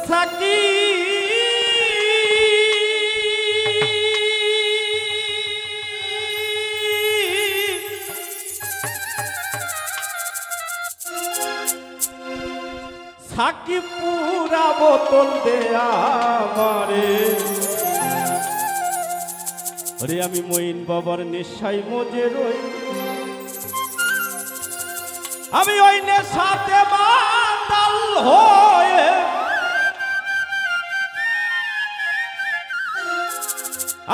Psaki Psaki পুরা বোতল দে আমারে ওরে আমি মঈন বাবার নেশায় মজে রই আমি ওই নেশাতে মাতাল হয়ে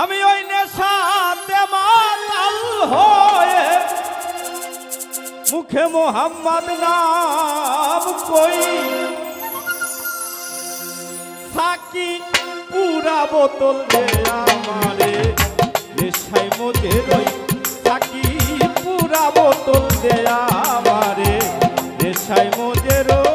আমি ওই নেশাতে মাতাল হয়ে মুখে মোহাম্মদ নাম কই সাকি পুরা বোতল দে আমারে নেশায় মজে রই সাকি পুরা বোতল দে আমারে নেশায় মজে রই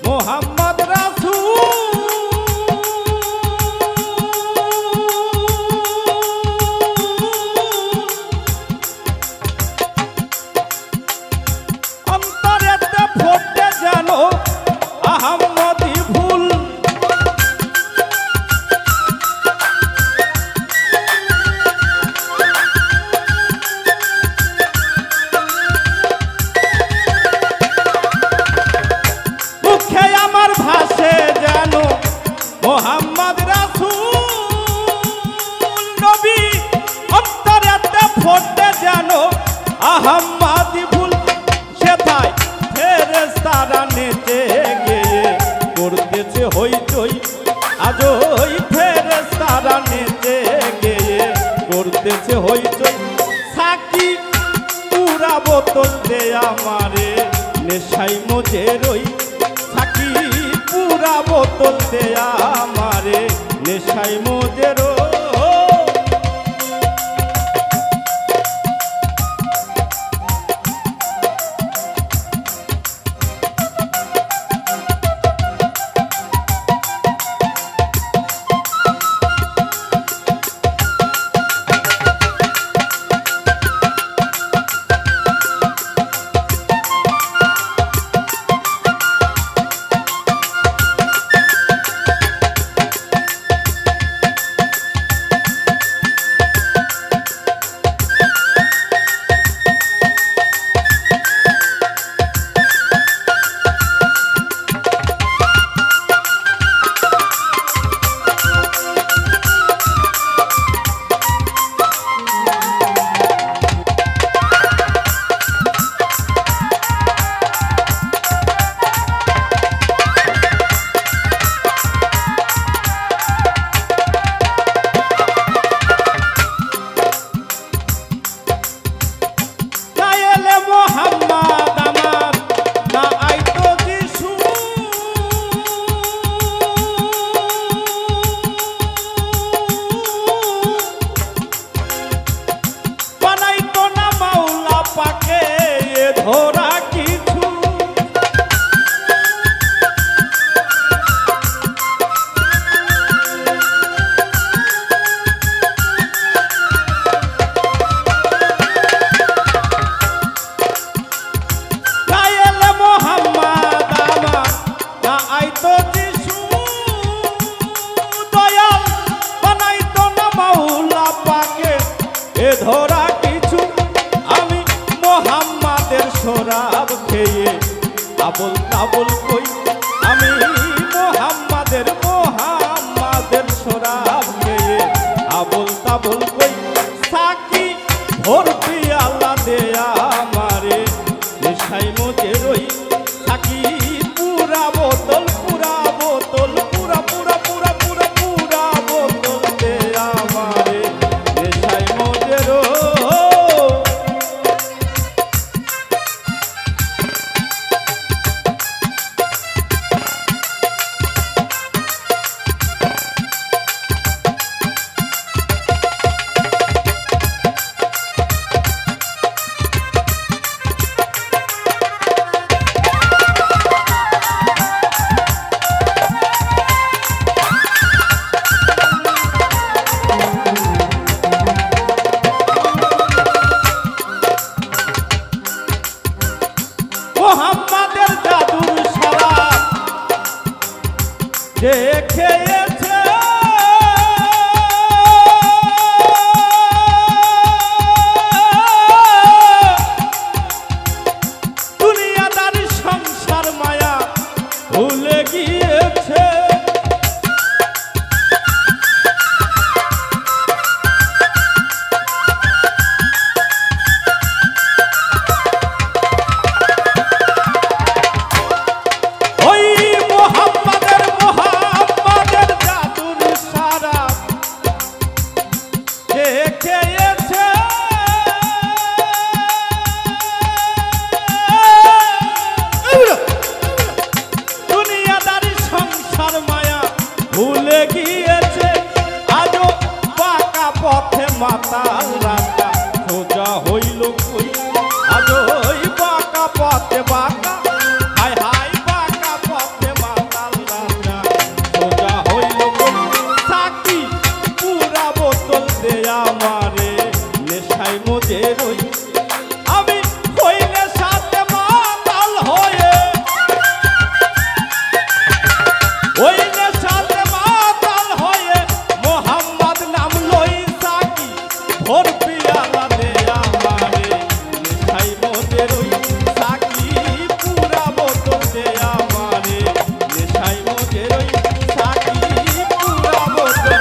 মোহাম্মদ রাসূল অন্তরেতে ফোটে যেন আহমদি ফুল মোহাম্মদ রাসূল নবী অন্তরেতে ফোটে যেন আহমদি ফুল সেথায় ফেরেশতারা নেচে গিয়ে করতেছে হইচই আজ ওই ফেরেশতারা নেচে গিয়ে করতেছে হইচই সাকি পুরা বোতল দে আমারে নেশায় মজে রই সাকি পুরা বোতল দে আমারে নেশায় মজে রই ধরা কিছু গায়েলে মোহাম্মদ আমার না আইতো যিশু দয়াল বানাইতো না মাওলা পাকে এ ধরা কিছু আমি মোহাম্মদের শরাব খেয়ে আবল তাবল কই আমি মোহাম্মদের শরাব খেয়ে আবল তাবল কই সাকি ভোর পিয়ালা দে আমারে নেশায় মজে রই সাকি পুরা বোতল পুরা বোতল পুরা পুরা পুরা পুরা পুরা বোতল দে আমারে নেশায় মজে রই ভুলে গিয়েছে আজও বাঁকা পথে মাতাল রাস্তা সোজা হইল কই আজও ওই বাঁকা পথে বাঁকা হায় হায় বাঁকা পথে মাতাল রাস্তা সোজা হইল কই সাকি পুরা বোতল দে আমারে নেশায় মজে রই আমি হইলে সাথে মাতাল হয়ে হইলে সাথে মাতাল হয়ে মোহাম্মদ নাম লই সাকি ভোর পিয়ালা দে আমারে নেশায় মজে রই সাকি পুরা বোতল দে আমারে নেশায় মজে রই সাকি পুরা বোতল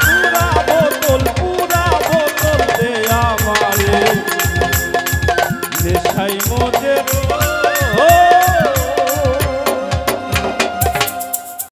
দে আমারে নেশায় মজে